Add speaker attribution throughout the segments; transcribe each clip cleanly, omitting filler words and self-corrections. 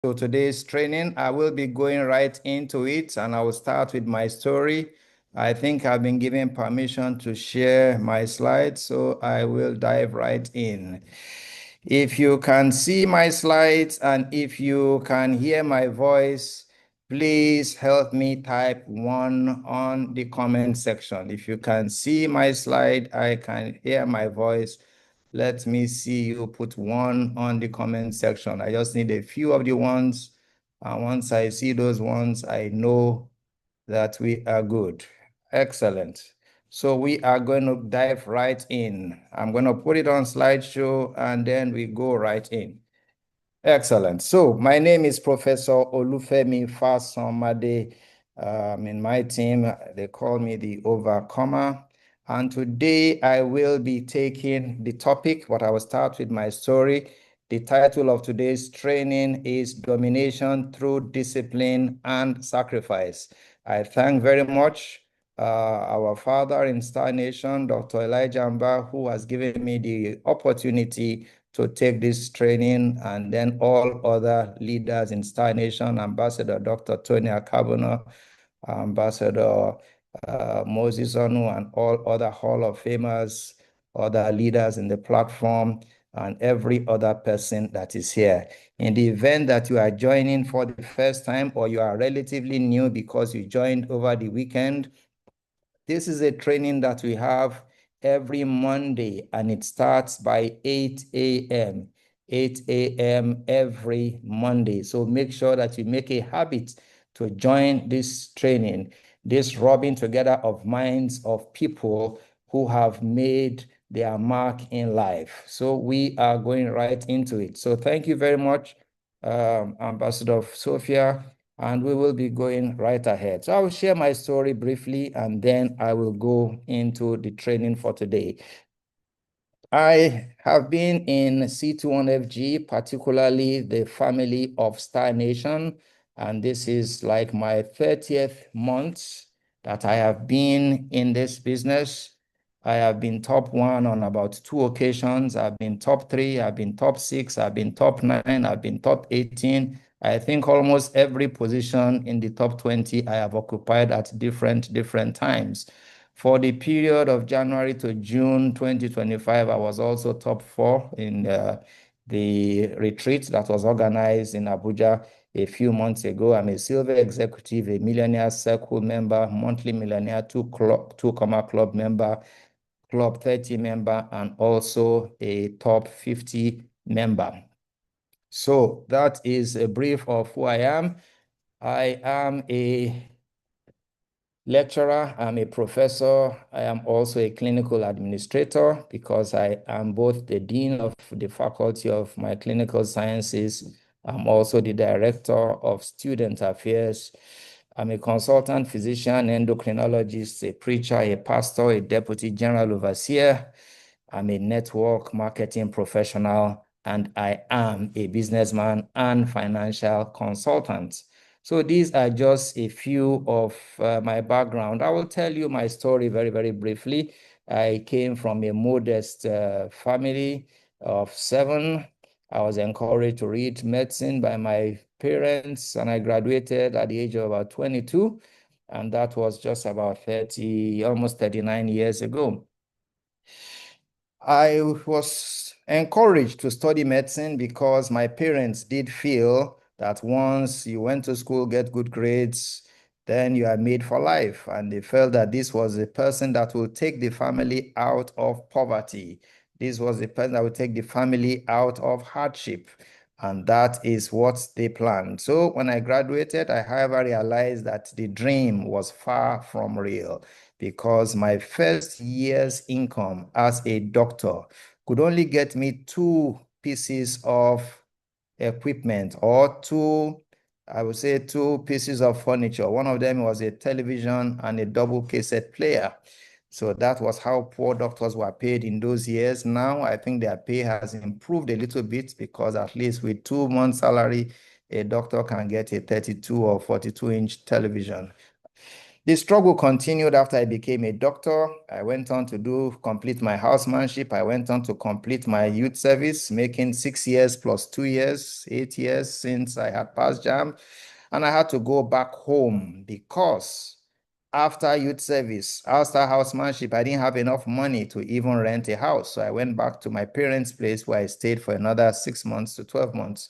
Speaker 1: So today's training, I will be going right into it, and I will start with my story. I think I've been given permission to share my slides, so I will dive right in. If you can see my slides and if you can hear my voice, please help me type 1 on the comment section. If you can see my slide, I can hear my voice. Let me see you put 1 on the comment section. I just need a few of the ones. And once I see those ones, I know that we are good. Excellent. So we are going to dive right in. I'm going to put it on slideshow and then we go right in. Excellent. So my name is Professor Olufemi Fasanmade. In my team, they call me the Overcomer. And today I will be taking the topic, but I will start with my story. The title of today's training is Domination Through Discipline and Sacrifice. I thank very much our father in Star Nation, Dr. Elijah Amba, who has given me the opportunity to take this training, and then all other leaders in Star Nation, Ambassador Dr. Tony Akabono, Ambassador Moses Onu, and all other Hall of Famers, other leaders in the platform, and every other person that is here. In the event that you are joining for the first time or you are relatively new because you joined over the weekend, this is a training that we have every Monday, and it starts by 8 a.m. 8 a.m. every Monday. So make sure that you make a habit to join this training, this rubbing together of minds of people who have made their mark in life. So we are going right into it. So thank you very much, Ambassador Sophia, and we will be going right ahead. So I will share my story briefly, and then I will go into the training for today. I have been in C21FG, particularly the family of Star Nation, and this is like my 30th month that I have been in this business. I have been top 1 on about 2 occasions. I've been top 3, I've been top 6, I've been top 9, I've been top 18. I think almost every position in the top 20 I have occupied at different times. For the period of January to June 2025, I was also top 4 in the retreat that was organized in Abuja a few months ago. I'm a silver executive, a Millionaire Circle member, monthly Millionaire 2 Comma Club member, Club 30 member, and also a top 50 member. So that is a brief of who I am. I am a lecturer, I'm a professor. I am also a clinical administrator because I am both the dean of the faculty of my clinical sciences. I'm also the director of student affairs. I'm a consultant physician, endocrinologist, a preacher, a pastor, a deputy general overseer. I'm a network marketing professional, and I am a businessman and financial consultant. So these are just a few of my background. I will tell you my story very briefly. I came from a modest family of 7. I was encouraged to read medicine by my parents, and I graduated at the age of about 22, and that was just about 30, almost 39 years ago. I was encouraged to study medicine because my parents did feel that once you went to school, get good grades, then you are made for life. And they felt that this was a person that will take the family out of poverty. This was a person that would take the family out of hardship. And that is what they planned. So when I graduated, I however realized that the dream was far from real, because my first year's income as a doctor could only get me 2 pieces of equipment, or I would say 2 pieces of furniture. One of them was a television and a double cassette player. So that was how poor doctors were paid in those years. Now I think their pay has improved a little bit, because at least with 2 months salary, a doctor can get a 32 or 42-inch television. The struggle continued after I became a doctor. I went on to complete my housemanship. I went on to complete my youth service, making 6 years plus 2 years, 8 years since I had passed JAMB. And I had to go back home because after youth service, after housemanship, I didn't have enough money to even rent a house. So I went back to my parents' place where I stayed for another 6 months to 12 months.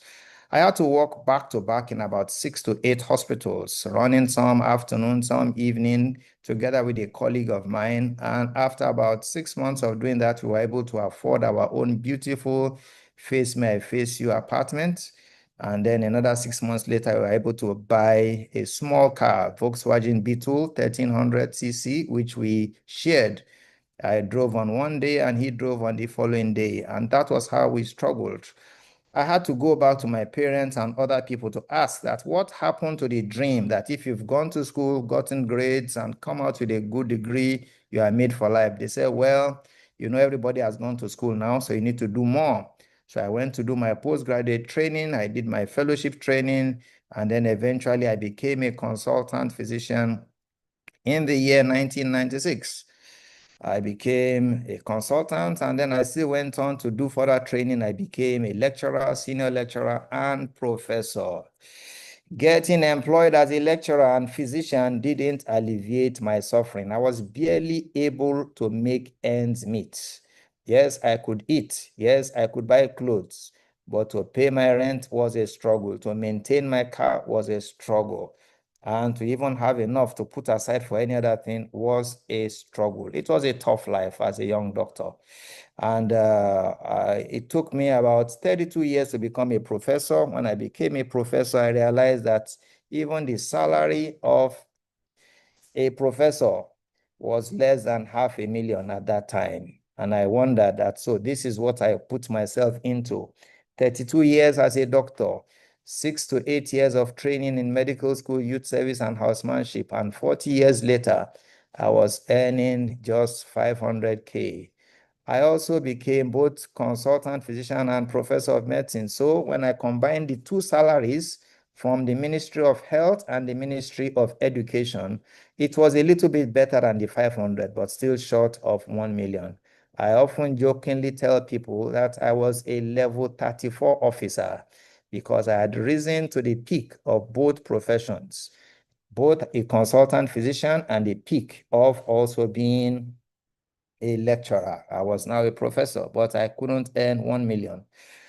Speaker 1: I had to work back to back in about 6 to 8 hospitals, running some afternoon, some evening, together with a colleague of mine. And after about 6 months of doing that, we were able to afford our own beautiful Face Me, I Face You apartment. And then another 6 months later, we were able to buy a small car, Volkswagen Beetle 1300cc, which we shared. I drove on one day and he drove on the following day. And that was how we struggled. I had to go back to my parents and other people to ask that what happened to the dream that if you've gone to school, gotten grades, and come out with a good degree, you are made for life. They said, well, everybody has gone to school now, so you need to do more. So I went to do my postgraduate training. I did my fellowship training, and then eventually I became a consultant physician in the year 1996. I became a consultant, and then I still went on to do further training. I became a lecturer, senior lecturer, and professor. Getting employed as a lecturer and physician didn't alleviate my suffering. I was barely able to make ends meet. Yes, I could eat. Yes, I could buy clothes. But to pay my rent was a struggle. To maintain my car was a struggle. And to even have enough to put aside for any other thing was a struggle. It was a tough life as a young doctor. And it took me about 32 years to become a professor. When I became a professor, I realized that even the salary of a professor was less than $500,000 at that time. And I wondered that, so this is what I put myself into. 32 years as a doctor, 6 to 8 years of training in medical school, youth service, and housemanship. And 40 years later, I was earning just 500K. I also became both consultant physician and professor of medicine. So when I combined the two salaries from the Ministry of Health and the Ministry of Education, it was a little bit better than the 500, but still short of 1 million. I often jokingly tell people that I was a level 34 officer because I had risen to the peak of both professions, both a consultant physician and the peak of also being a lecturer. I was now a professor, but I couldn't earn 1 million.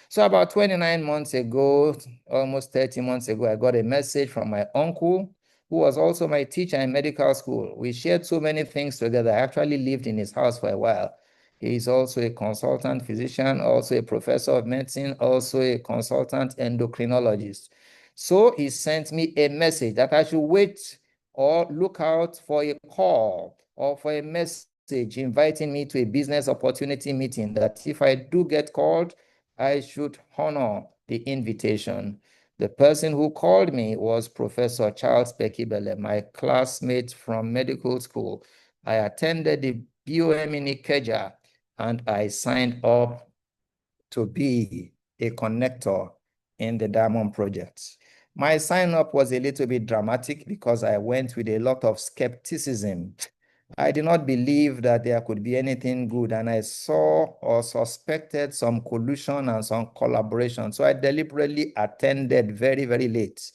Speaker 1: So about 29 months ago, almost 30 months ago, I got a message from my uncle, who was also my teacher in medical school. We shared so many things together. I actually lived in his house for a while. He is also a consultant physician, also a professor of medicine, also a consultant endocrinologist. So he sent me a message that I should wait or look out for a call or for a message inviting me to a business opportunity meeting, that if I do get called, I should honor the invitation. The person who called me was Professor Charles Pekibele, my classmate from medical school. I attended the BOM in Ikeja, and I signed up to be a connector in the Diamond Project. My sign up was a little bit dramatic because I went with a lot of skepticism. I did not believe that there could be anything good, and I saw or suspected some collusion and some collaboration. So I deliberately attended very, very late.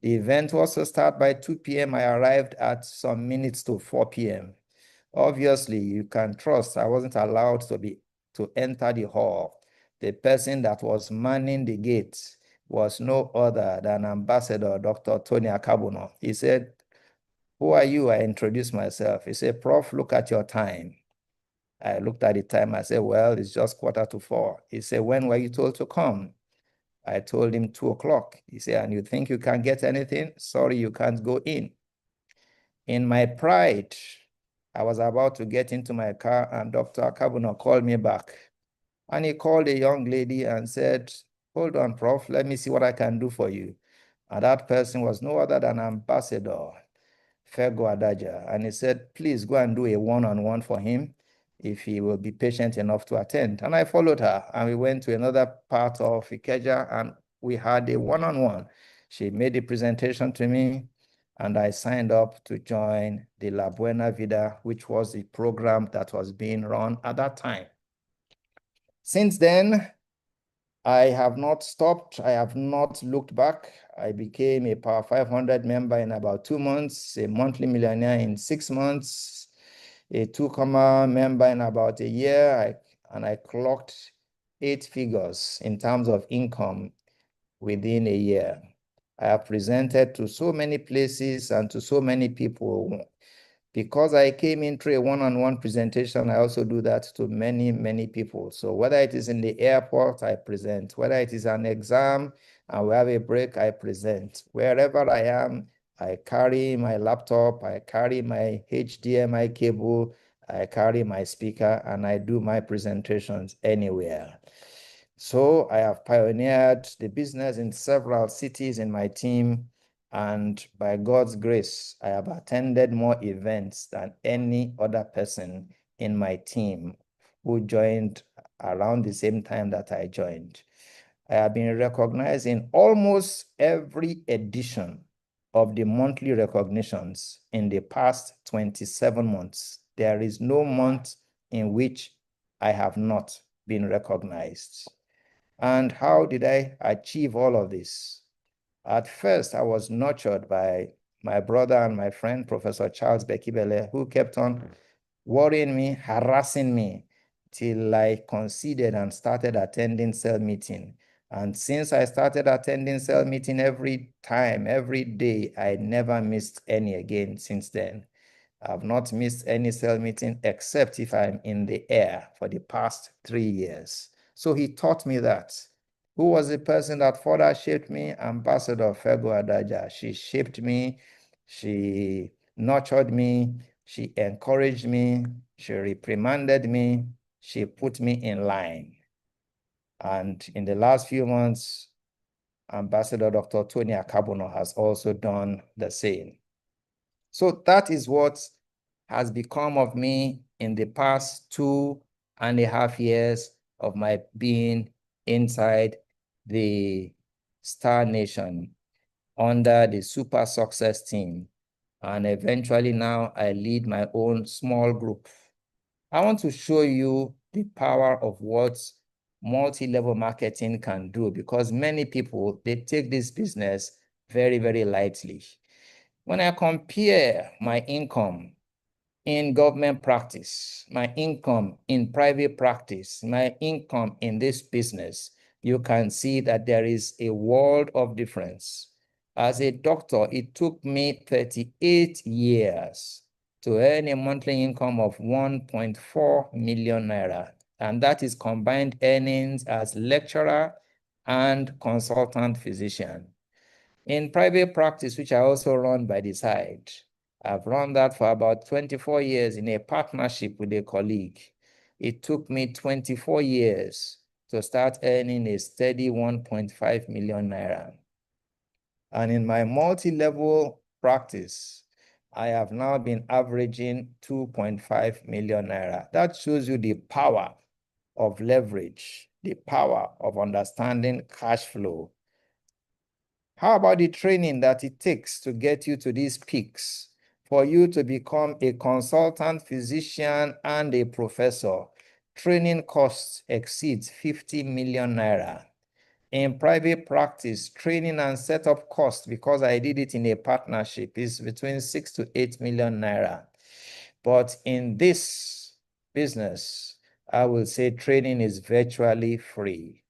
Speaker 1: The event was to start by 2 p.m. I arrived at some minutes to 4 p.m. Obviously, you can trust I wasn't allowed to enter the hall. The person that was manning the gate was no other than Ambassador Dr. Tony Akabuno. He said, "Who are you?" I introduced myself. He said, "Prof, look at your time." I looked at the time. I said, "Well, it's just 3:45. He said, "When were you told to come?" I told him 2 o'clock. He said, "And you think you can get anything? Sorry, you can't go in." In my pride, I was about to get into my car, and Dr. Akabuno called me back. And he called a young lady and said, "Hold on, Prof, let me see what I can do for you." And that person was no other than Ambassador Fego Adaja. And he said, "Please go and do a one-on-one for him if he will be patient enough to attend." And I followed her, and we went to another part of Ikeja, and we had a one-on-one. She made a presentation to me. and I signed up to join the La Buena Vida, which was the program that was being run at that time. Since then, I have not stopped. I have not looked back. I became a Power 500 member in about 2 months, a monthly millionaire in 6 months, a 2-comma member in about a year, and I clocked 8 figures in terms of income within a year. I have presented to so many places and to so many people. Because I came in through a one-on-one presentation, I also do that to many, many people. So whether it is in the airport, I present. Whether it is an exam and we have a break, I present. Wherever I am, I carry my laptop, I carry my HDMI cable, I carry my speaker, and I do my presentations anywhere. So I have pioneered the business in several cities in my team, and by God's grace, I have attended more events than any other person in my team who joined around the same time that I joined. I have been recognized in almost every edition of the monthly recognitions in the past 27 months. There is no month in which I have not been recognized. And how did I achieve all of this? At first, I was nurtured by my brother and my friend, Professor Charles Bekibele, who kept on worrying me, harassing me, till I conceded and started attending cell meeting. And since I started attending cell meeting every time, every day, I never missed any again since then. I've not missed any cell meeting except if I'm in the air for the past 3 years. So he taught me that. Who was the person that further shaped me? Ambassador Fego Adaja. She shaped me, she nurtured me, she encouraged me, she reprimanded me, she put me in line. And in the last few months, Ambassador Dr. Tony Akabono has also done the same. So that is what has become of me in the past 2.5 years of my being inside the Star Nation under the Super Success team. And eventually now I lead my own small group. I want to show you the power of what multi-level marketing can do, because many people, they take this business very, very lightly. When I compare my income in government practice, my income in private practice, my income in this business, you can see that there is a world of difference. As a doctor, it took me 38 years to earn a monthly income of 1.4 million naira. And that is combined earnings as lecturer and consultant physician. In private practice, which I also run by the side, I've run that for about 24 years in a partnership with a colleague. It took me 24 years to start earning a steady 1.5 million naira. And in my multi-level practice, I have now been averaging 2.5 million naira. That shows you the power of leverage, the power of understanding cash flow. How about the training that it takes to get you to these peaks, for you to become a consultant physician and a professor? Training costs exceeds 50 million naira. In private practice, training and setup costs, because I did it in a partnership, is between 6 to 8 million naira. But in this business, I will say training is virtually free.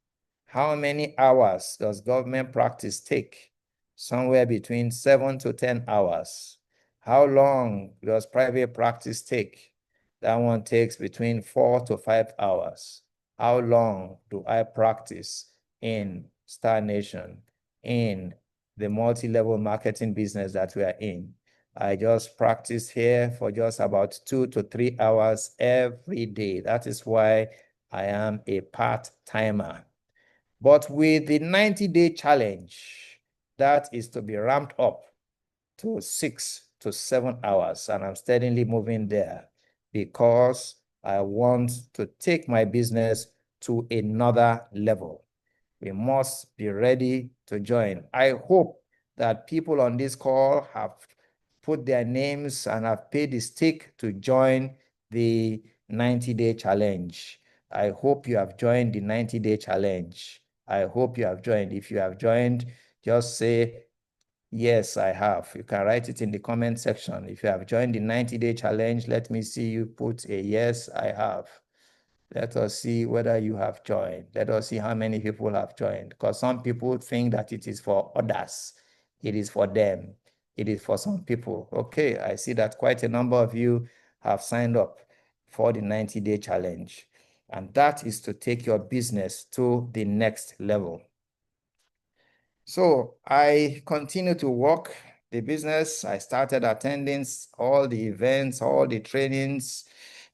Speaker 1: How many hours does government practice take? Somewhere between 7 to 10 hours. How long does private practice take? That one takes between 4 to 5 hours. How long do I practice in Star Nation, in the multi-level marketing business that we are in? I just practice here for just about 2 to 3 hours every day. That is why I am a part-timer. But with the 90-day challenge, that is to be ramped up to 6 to 7 hours. And I'm steadily moving there because I want to take my business to another level. We must be ready to join. I hope that people on this call have put their names and have paid the stake to join the 90-day challenge. I hope you have joined the 90-day challenge. I hope you have joined. If you have joined, just say, yes, I have. You can write it in the comment section. If you have joined the 90-day challenge, let me see you put a yes, I have. Let us see whether you have joined. Let us see how many people have joined. Because some people think that it is for others. It is for them. It is for some people. Okay, I see that quite a number of you have signed up for the 90-day challenge. And that is to take your business to the next level. So I continue to work the business. I started attending all the events, all the trainings.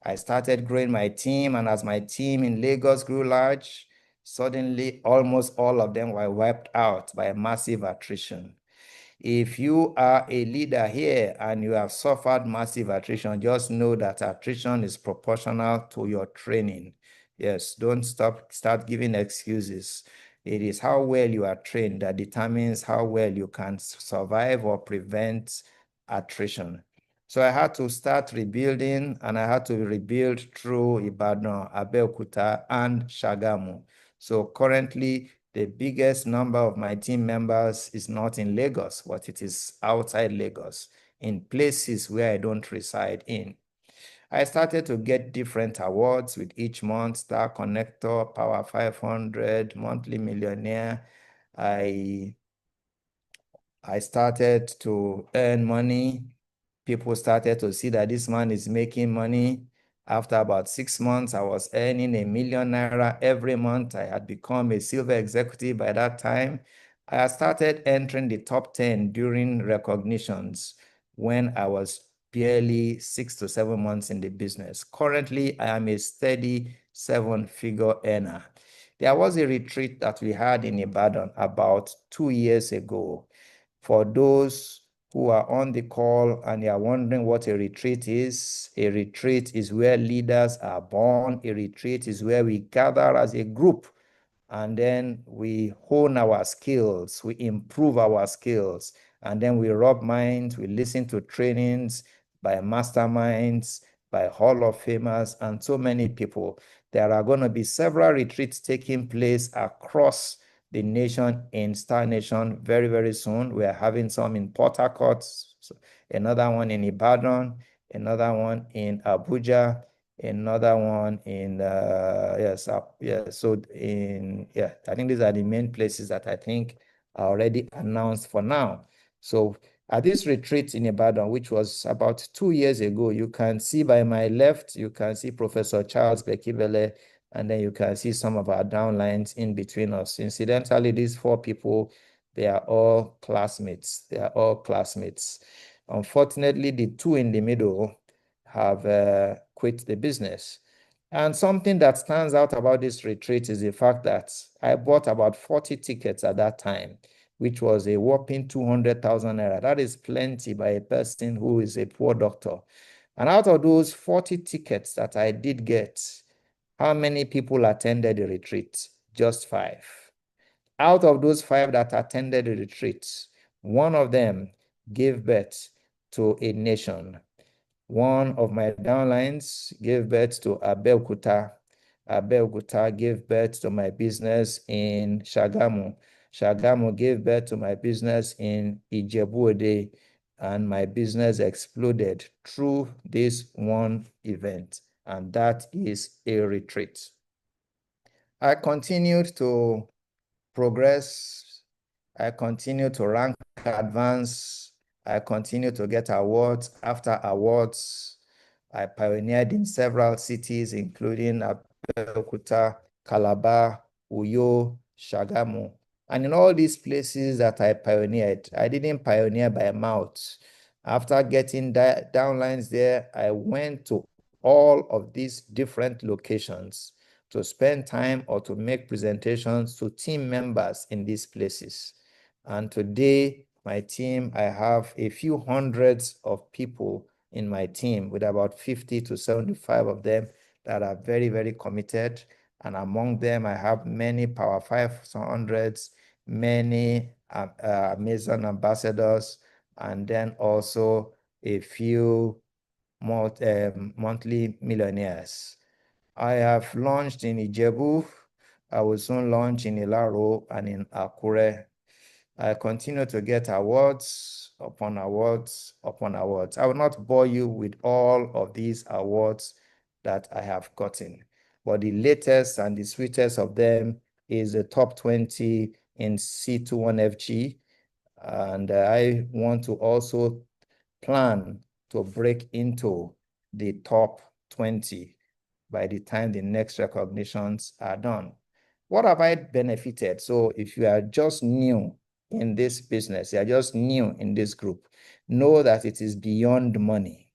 Speaker 1: I started growing my team, and as my team in Lagos grew large, suddenly almost all of them were wiped out by massive attrition. If you are a leader here and you have suffered massive attrition, just know that attrition is proportional to your training. Yes, don't start giving excuses. It is how well you are trained that determines how well you can survive or prevent attrition. So I had to start rebuilding, and I had to rebuild through Ibadan, Abeokuta, and Shagamu. So currently, the biggest number of my team members is not in Lagos, but it is outside Lagos, in places where I don't reside in. I started to get different awards with each month: Star Connector, Power 500, Monthly Millionaire. I started to earn money. People started to see that this man is making money. After about 6 months, I was earning ₦1 million every month. I had become a silver executive by that time. I had started entering the top 10 during recognitions when I was barely 6 to 7 months in the business. Currently, I am a steady 7-figure earner. There was a retreat that we had in Ibadan about 2 years ago. For those who are on the call and you are wondering what a retreat is where leaders are born. A retreat is where we gather as a group and then we hone our skills, we improve our skills, and then we rub minds, we listen to trainings by masterminds, by Hall of Famers, and so many people. There are going to be several retreats taking place across the nation in Star Nation very, very soon. We are having some in Port Harcourt, another one in Ibadan, another one in Abuja, another one in I think these are the main places that I think are already announced for now. So at this retreat in Ibadan, which was about 2 years ago, you can see by my left, you can see Professor Charles Bekibele, and then you can see some of our downlines in between us. Incidentally, these 4 people, they are all classmates. They are all classmates. Unfortunately, the 2 in the middle have quit the business. And something that stands out about this retreat is the fact that I bought about 40 tickets at that time, which was a whopping 200,000 naira. That is plenty by a person who is a poor doctor. And out of those 40 tickets that I did get, how many people attended the retreat? Just 5. Out of those 5 that attended the retreat, one of them gave birth to a nation. One of my downlines gave birth to Abeokuta. Abeokuta gave birth to my business in Shagamu. Shagamu gave birth to my business in Ijebu-Ode, and my business exploded through this one event, and that is a retreat. I continued to progress. I continued to rank advance. I continued to get awards after awards. I pioneered in several cities, including Abeokuta, Calabar, Uyo, Shagamu. And in all these places that I pioneered, I didn't pioneer by mouth. After getting downlines there, I went to all of these different locations to spend time or to make presentations to team members in these places. And today, my team, I have a few hundreds of people in my team, with about 50 to 75 of them that are very, very committed. And among them, I have many Power 500s, many Amazon ambassadors, and then also a few monthly millionaires. I have launched in Ijebu. I will soon launch in Ilaro and in Akure. I continue to get awards upon awards upon awards. I will not bore you with all of these awards that I have gotten, but the latest and the sweetest of them is the top 20 in C21FG. And I want to also plan to break into the top 20 by the time the next recognitions are done. What have I benefited? So if you are just new in this business, you are just new in this group, know that it is beyond money.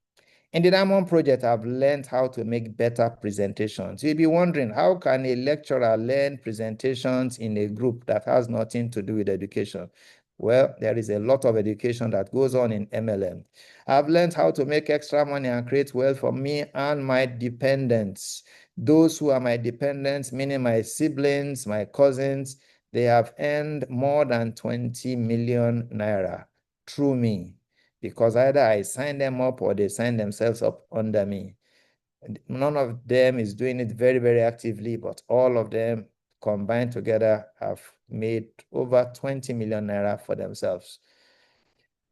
Speaker 1: In the Diamond Project, I've learned how to make better presentations. You'll be wondering, how can a lecturer learn presentations in a group that has nothing to do with education? Well, there is a lot of education that goes on in MLM. I've learned how to make extra money and create wealth for me and my dependents. Those who are my dependents, meaning my siblings, my cousins, they have earned more than 20 million naira through me, because either I sign them up or they sign themselves up under me. None of them is doing it very, very actively, but all of them combined together have made over 20 million naira for themselves.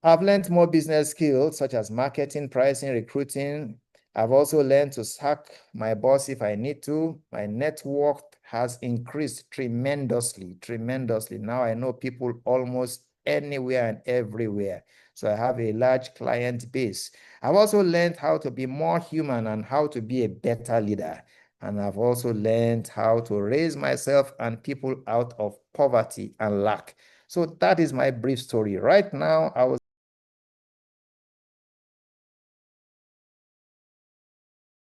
Speaker 1: I've learned more business skills such as marketing, pricing, recruiting. I've also learned to sack my boss if I need to. My network has increased tremendously, tremendously. Now I know people almost anywhere and everywhere. So I have a large client base. I've also learned how to be more human and how to be a better leader. And I've also learned how to raise myself and people out of poverty and lack. So that is my brief story. Right now, I will